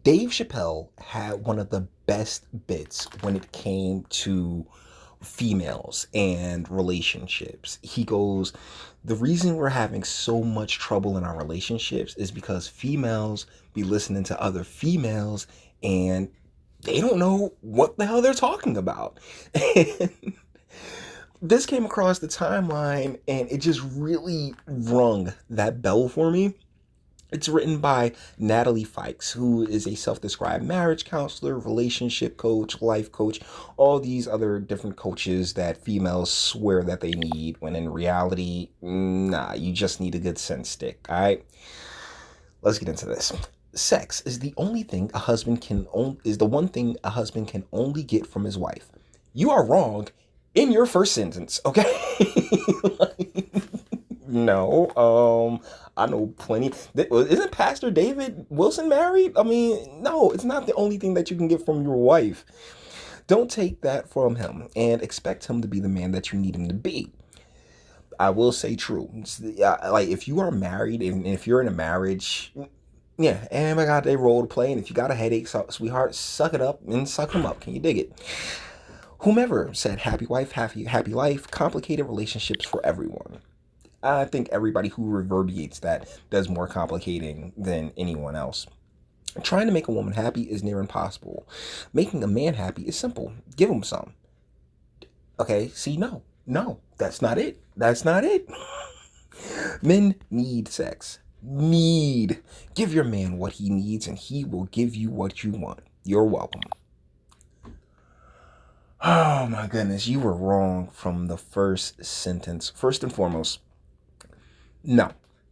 Dave Chappelle had one of the best bits when it came to females and relationships. He goes, the reason we're having so much trouble in our relationships is because females be listening to other females and they don't know what the hell they're talking about. And this came across the timeline and it just really rung that bell for me. It's written by Natalie Fikes, who is a self described marriage counselor, relationship coach, life coach, all these other different coaches that females swear that they need, when in reality, nah, you just need a good sense stick, all right? Let's get into this. Sex is the only thing a husband can only is the one thing a husband can only get from his wife. You are wrong in your first sentence, okay? Like, no, I know plenty. Isn't Pastor David Wilson married? I mean, no, it's not the only thing that you can get from your wife. Don't take that from him and expect him to be the man that you need him to be. I will say true. Like if you are married and if you're in a marriage, yeah, and my God, they role to play. And if you got a headache, sweetheart, suck it up and suck him up. Can you dig it? Whomever said happy wife, happy life, complicated relationships for everyone. I think everybody who reverberates that does more complicating than anyone else. Trying to make a woman happy is near impossible. Making a man happy is simple. Give him some. Okay, see, no, that's not it. That's not it. Men need sex. Need. Give your man what he needs and he will give you what you want. You're welcome. Oh my goodness, you were wrong from the first sentence. First and foremost, no,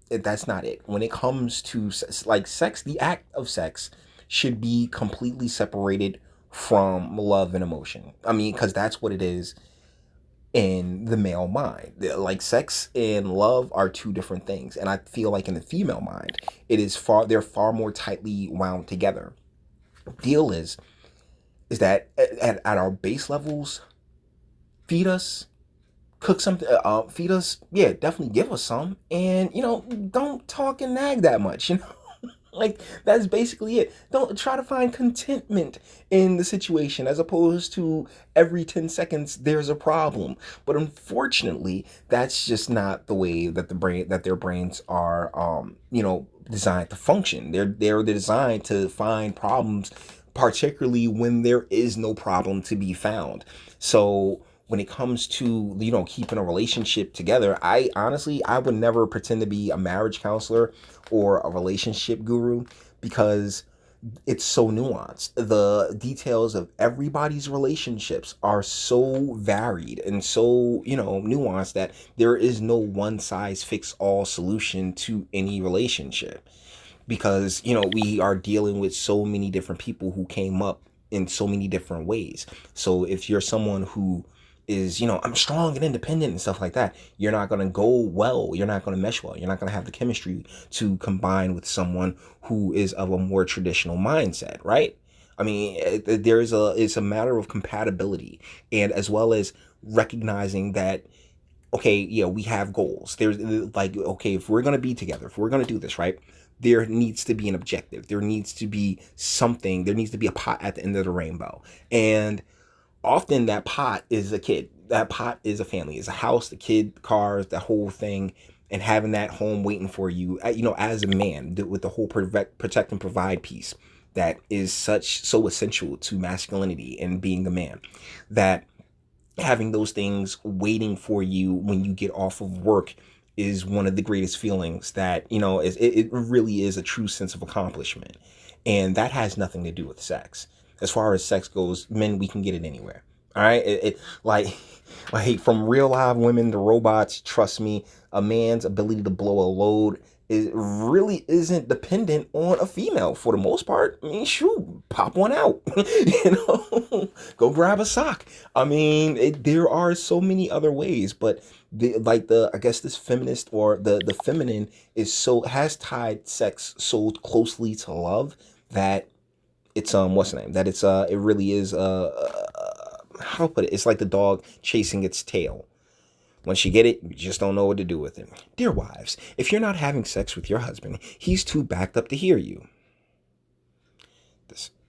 that's not it. When it comes to like sex, the act of sex should be completely separated from love and emotion. I mean, because that's what it is in the male mind. Like sex and love are two different things, and I feel like in the female mind, they're far more tightly wound together. Deal is that at our base levels, feed us, cook something, feed us, yeah, definitely give us some, and don't talk and nag that much, like that's basically it. Don't try to find contentment in the situation as opposed to every 10 seconds there's a problem. But unfortunately, that's just not the way that their brains are designed to function. They're designed to find problems, particularly when there is no problem to be found. So when it comes to keeping a relationship together, I would never pretend to be a marriage counselor or a relationship guru, because it's so nuanced. The details of everybody's relationships are so varied and so nuanced that there is no one size fits all solution to any relationship, because we are dealing with so many different people who came up in so many different ways. So if you're someone who is, I'm strong and independent and stuff like that, you're not going to go well, you're not going to mesh well, you're not going to have the chemistry to combine with someone who is of a more traditional mindset, right? I mean, it's a matter of compatibility, and as well as recognizing that, okay, yeah, we have goals. There's like, okay, if we're going to be together, if we're going to do this, right, there needs to be an objective. There needs to be something. There needs to be a pot at the end of the rainbow. And often that pot is a kid. That pot is a family. It's a house, the kid, cars, the whole thing. And having that home waiting for you, as a man, with the whole protect and provide piece that is so essential to masculinity and being a man, that having those things waiting for you when you get off of work is one of the greatest feelings, that it really is a true sense of accomplishment. And that has nothing to do with sex. As far as sex goes, men, we can get it anywhere. All right, like from real live women to robots, trust me, a man's ability to blow a load really isn't dependent on a female for the most part. I mean, shoot, pop one out, go grab a sock. I mean, there are so many other ways, but I guess this feminist, or the feminine, has tied sex so closely to love that it's what's the name, that it really is how to put it, it's like the dog chasing its tail. Once you get it, you just don't know what to do with it. Dear wives, if you're not having sex with your husband, he's too backed up to hear you.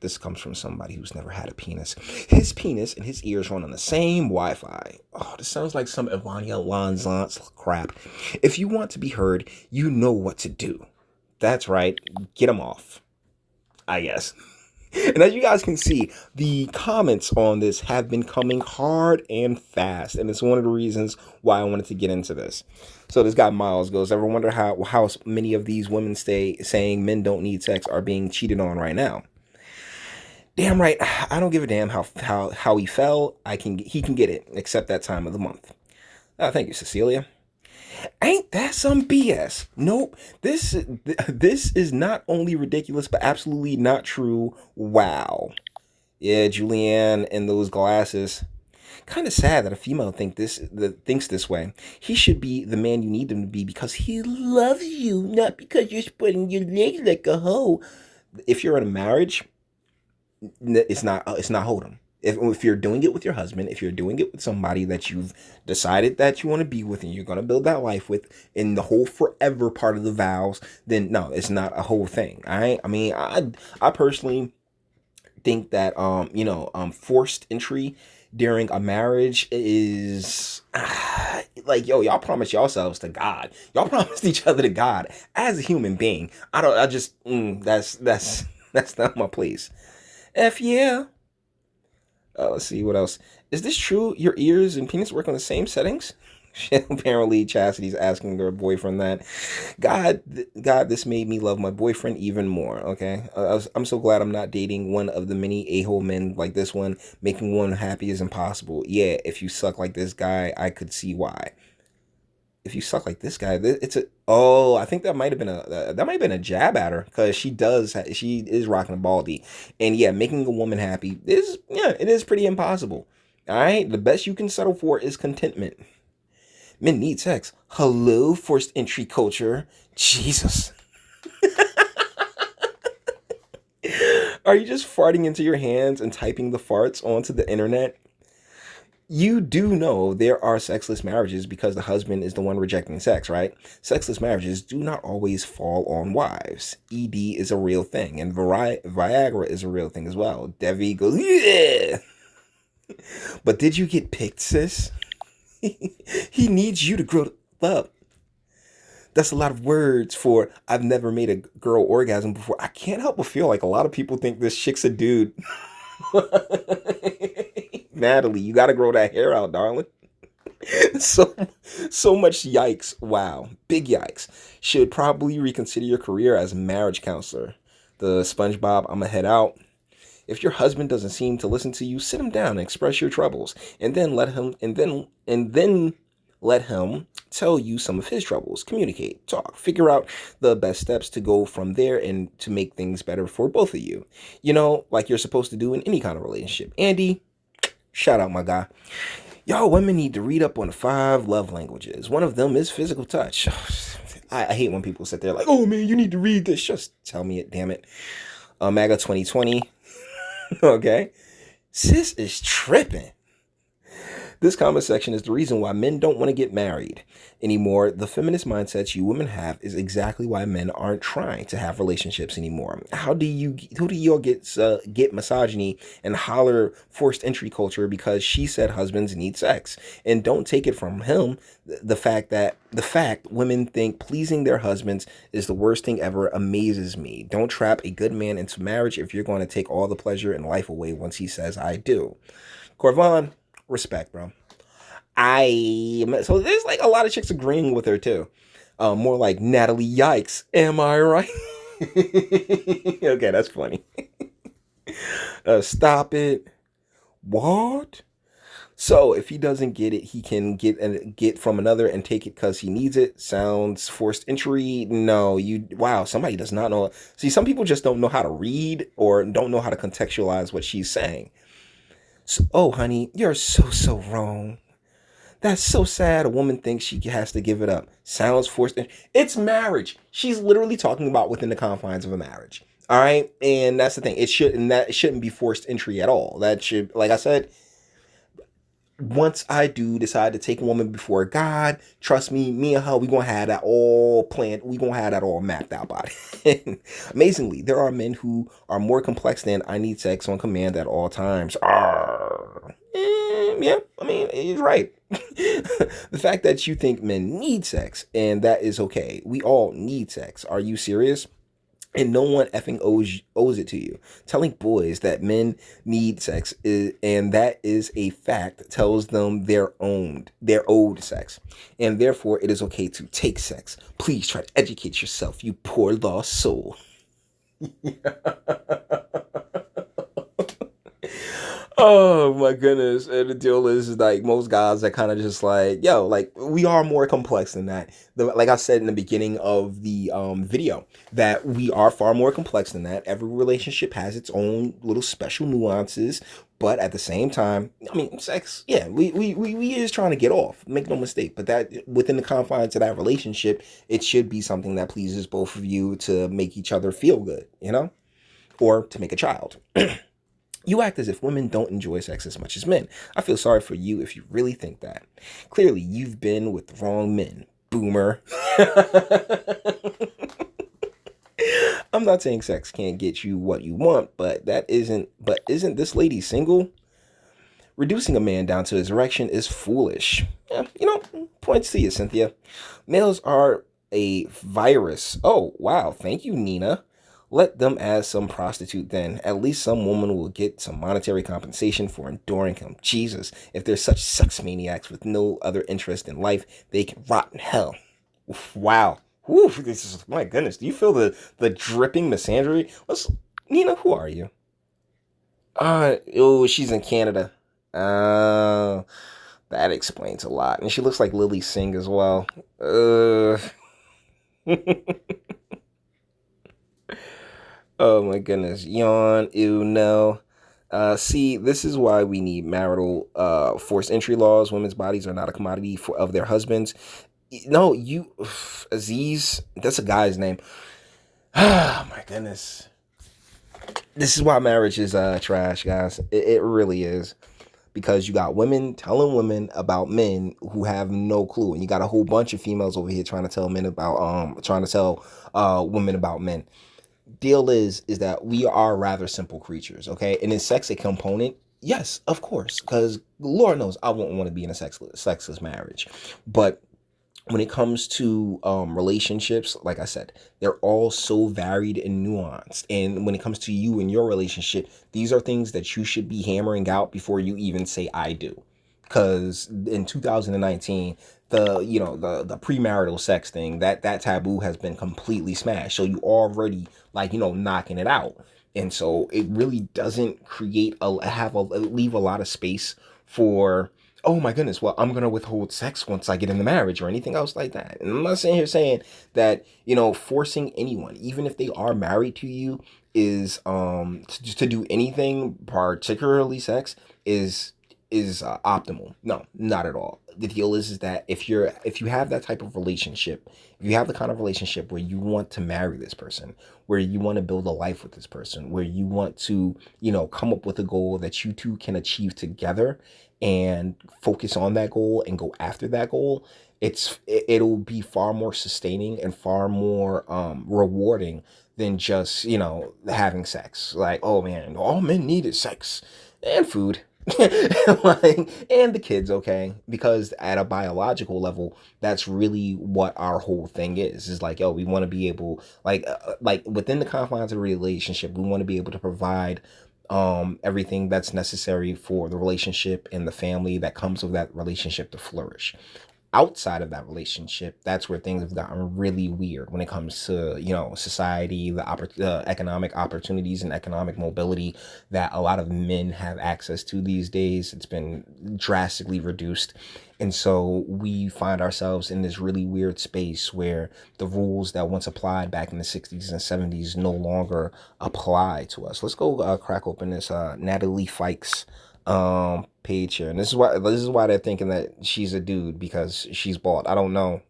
This comes from somebody who's never had a penis. His penis and his ears run on the same Wi-Fi. Oh, this sounds like some Evania Lanzance crap. If you want to be heard, you know what to do. That's right. Get them off, I guess. And as you guys can see, the comments on this have been coming hard and fast. And it's one of the reasons why I wanted to get into this. So this guy Miles goes, ever wonder how many of these women stay saying men don't need sex are being cheated on right now? Damn right, I don't give a damn how he fell. He can get it, except that time of the month. Thank you, Cecilia. Ain't that some BS? Nope. This is not only ridiculous, but absolutely not true. Wow. Yeah, Julianne and those glasses. Kind of sad that a female thinks this way. He should be the man you need him to be because he loves you, not because you're spreading your legs like a hoe. If you're in a marriage, it's not hold'em. If you're doing it with your husband, if you're doing it with somebody that you've decided that you want to be with and you're going to build that life with in the whole forever part of the vows, then no, it's not a whole thing. All right. I mean, I personally think that, forced entry during a marriage is like, yo, y'all promised yourselves to God. Y'all promised each other to God as a human being. That's not my place. F yeah. Let's see what else. Is this true? Your ears and penis work on the same settings? Apparently, Chastity's asking her boyfriend that. God, this made me love my boyfriend even more. Okay, I'm so glad I'm not dating one of the many a-hole men like this one. Making one happy is impossible. Yeah, if you suck like this guy, I could see why. If you suck like this guy, I think that might have been a jab at her because she is rocking a baldy, and yeah, making a woman happy it is pretty impossible. All right, the best you can settle for is contentment. Men need sex. Hello, forced entry culture. Jesus. Are you just farting into your hands and typing the farts onto the internet? You do know there are sexless marriages because the husband is the one rejecting sex, right? Sexless marriages do not always fall on wives. ED is a real thing, and Viagra is a real thing as well. Devi goes, yeah! But did you get picked, sis? He needs you to grow up. That's a lot of words for I've never made a girl orgasm before. I can't help but feel like a lot of people think this chick's a dude. Natalie, you gotta grow that hair out, darling. so much yikes. Wow, big yikes. Should probably reconsider your career as a marriage counselor. The SpongeBob, I'ma head out. If your husband doesn't seem to listen to you, sit him down and express your troubles, and then let him tell you some of his troubles. Communicate, talk, figure out the best steps to go from there and to make things better for both of you. You know, like you're supposed to do in any kind of relationship. Andy, shout out my guy. Y'all women need to read up on the 5 love languages. One of them is physical touch. I hate when people sit there like, oh man, you need to read this. Just tell me it, damn it. MAGA 2020. Okay. Sis is tripping. This comment section is the reason why men don't want to get married anymore. The feminist mindsets you women have is exactly why men aren't trying to have relationships anymore. Who do y'all get misogyny and holler forced entry culture because she said husbands need sex? And don't take it from him. The fact women think pleasing their husbands is the worst thing ever amazes me. Don't trap a good man into marriage if you're going to take all the pleasure in life away once he says I do. Corvon, respect, bro. So there's like a lot of chicks agreeing with her too. More like Natalie Yikes. Am I right? Okay, that's funny. Stop it. What? So if he doesn't get it, he can get from another and take it because he needs it. Sounds forced entry. No, wow, somebody does not know. See, some people just don't know how to read or don't know how to contextualize what she's saying. So, oh, honey, you're so wrong. That's so sad. A woman thinks she has to give it up. Sounds forced. It's marriage. She's literally talking about within the confines of a marriage. All right. And that's the thing. It shouldn't be forced entry at all. That should, like I said, once I do decide to take a woman before God, trust me, me and her, we gonna have that all planned. We gonna have that all mapped out about it. Amazingly, there are men who are more complex than I need sex on command at all times. Arr. Yeah, I mean, he's right. The fact that you think men need sex and that is okay. We all need sex. Are you serious? And no one effing owes it to you. Telling boys that men need sex and that is a fact tells them they're owed sex, and therefore it is okay to take sex. Please try to educate yourself, you poor lost soul. Oh my goodness. And the deal is like most guys are kind of just like, yo, like we are more complex than that. Like I said in the beginning of the video, that we are far more complex than that. Every relationship has its own little special nuances. But at the same time, I mean, sex, yeah, we is trying to get off, make no mistake. But that within the confines of that relationship, it should be something that pleases both of you to make each other feel good, you know, or to make a child. You act as if women don't enjoy sex as much as men. I feel sorry for you if you really think that. Clearly, you've been with the wrong men, boomer. I'm not saying sex can't get you what you want, but isn't this lady single? Reducing a man down to his erection is foolish. Yeah, points to you, Cynthia. Males are a virus. Oh, wow. Thank you, Nina. Let them as some prostitute then. At least some woman will get some monetary compensation for enduring him. Jesus, if they're such sex maniacs with no other interest in life, they can rot in hell. Wow. Whew, this is, my goodness. Do you feel the dripping misandry? Nina, who are you? Oh, she's in Canada. Uh, that explains a lot. And she looks like Lily Singh as well. Oh my goodness. Yawn. Ew, no. See, this is why we need marital forced entry laws. Women's bodies are not a commodity of their husbands. No, Aziz, that's a guy's name. Oh my goodness. This is why marriage is trash, guys. It really is. Because you got women telling women about men who have no clue, and you got a whole bunch of females over here trying to tell women about men. Deal is that we are rather simple creatures, okay? And is sex a component? Yes, of course, because Lord knows I won't want to be in a sexless marriage. But when it comes to relationships, like I said, they're all so varied and nuanced. And when it comes to you and your relationship, these are things that you should be hammering out before you even say I do. Because in 2019, the premarital sex thing, that taboo has been completely smashed. So you already like knocking it out. And so it really doesn't leave a lot of space for, oh my goodness, well, I'm gonna withhold sex once I get in the marriage or anything else like that. And I'm not sitting here saying that forcing anyone, even if they are married to you, is to do anything, particularly sex, is optimal. No, not at all. The deal is that if you have that type of relationship, if you have the kind of relationship where you want to marry this person, where you want to build a life with this person, where you want to come up with a goal that you two can achieve together and focus on that goal and go after that goal, it'll be far more sustaining and far more rewarding than just having sex. Like, oh man, all men need is sex and food. Like, and the kids, okay, because at a biological level, that's really what our whole thing is like, yo, we want to be able, like within the confines of a relationship, we want to be able to provide everything that's necessary for the relationship and the family that comes with that relationship to flourish. Outside of that relationship, that's where things have gotten really weird when it comes to society, the economic opportunities and economic mobility that a lot of men have access to these days. It's been drastically reduced, and so we find ourselves in this really weird space where the rules that once applied back in the 60s and 70s no longer apply to us. Let's go crack open this Natalie Fikes page here, and this is why they're thinking that she's a dude, because she's bald. I don't know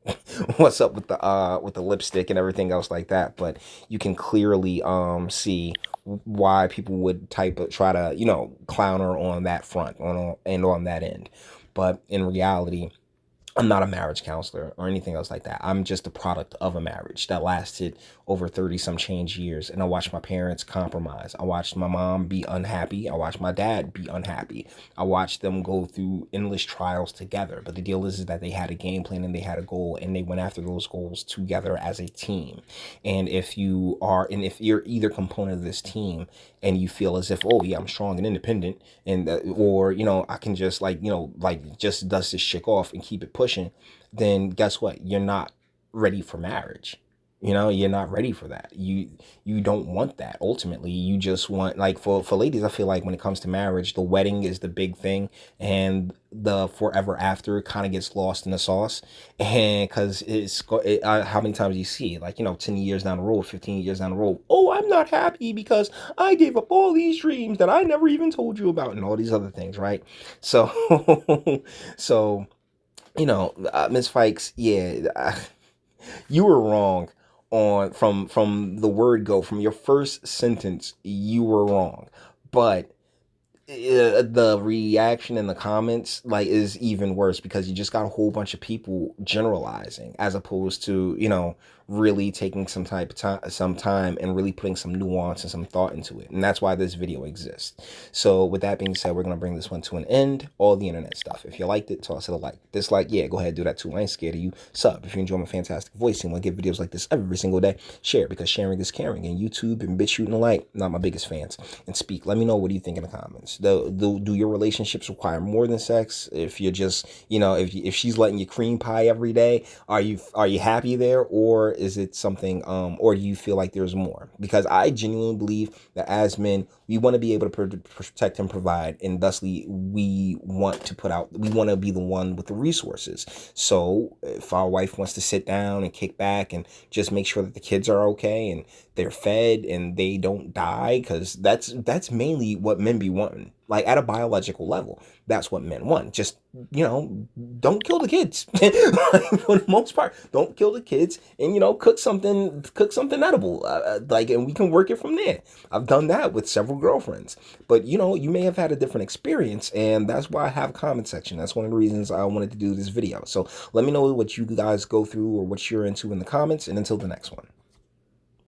what's up with the lipstick and everything else like that, but you can clearly see why people would try to clown her on that front, on that end. But in reality, I'm not a marriage counselor or anything else like that. I'm just a product of a marriage that lasted over 30 some change years. And I watched my parents compromise. I watched my mom be unhappy. I watched my dad be unhappy. I watched them go through endless trials together. But the deal is that they had a game plan and they had a goal, and they went after those goals together as a team. And if you're either component of this team and you feel as if, oh yeah, I'm strong and independent, and or I can just just dust this chick off and keep it pushing, then guess what? You're not ready for marriage. You're not ready for that. You don't want that. Ultimately, you just want, like, for ladies, I feel like when it comes to marriage, the wedding is the big thing, and the forever after kind of gets lost in the sauce. And because how many times you see, like, 10 years down the road, 15 years down the road, oh, I'm not happy because I gave up all these dreams that I never even told you about, and all these other things, right? So so Miss Fikes, yeah, you were wrong on from the word go. From your first sentence, you were wrong. But the reaction in the comments, like, is even worse, because you just got a whole bunch of people generalizing as opposed to really taking some time and really putting some nuance and some thought into it. And that's why this video exists. So with that being said, we're gonna bring this one to an end. All the internet stuff, if you liked it, toss it a like. Dislike, yeah, go ahead, do that too. I ain't scared of you. Sub if you enjoy my fantastic voice and want to get videos like this every single day. Share, because sharing is caring. And YouTube and BitChute and the like, not my biggest fans. And speak, let me know, what do you think in the comments. Do your relationships require more than sex? If you're just, if she's letting you cream pie every day, are you happy there? Or is it something, or do you feel like there's more? Because I genuinely believe that as men, we want to be able to protect and provide, and thusly we want to be the one with the resources. So if our wife wants to sit down and kick back and just make sure that the kids are okay and they're fed and they don't die, because that's mainly what men be wanting. Like, at a biological level, that's what men want. Just, don't kill the kids. Like, for the most part, don't kill the kids, and cook something edible. And we can work it from there. I've done that with several girlfriends, but you may have had a different experience, and that's why I have a comment section. That's one of the reasons I wanted to do this video. So let me know what you guys go through or what you're into in the comments, and until the next one.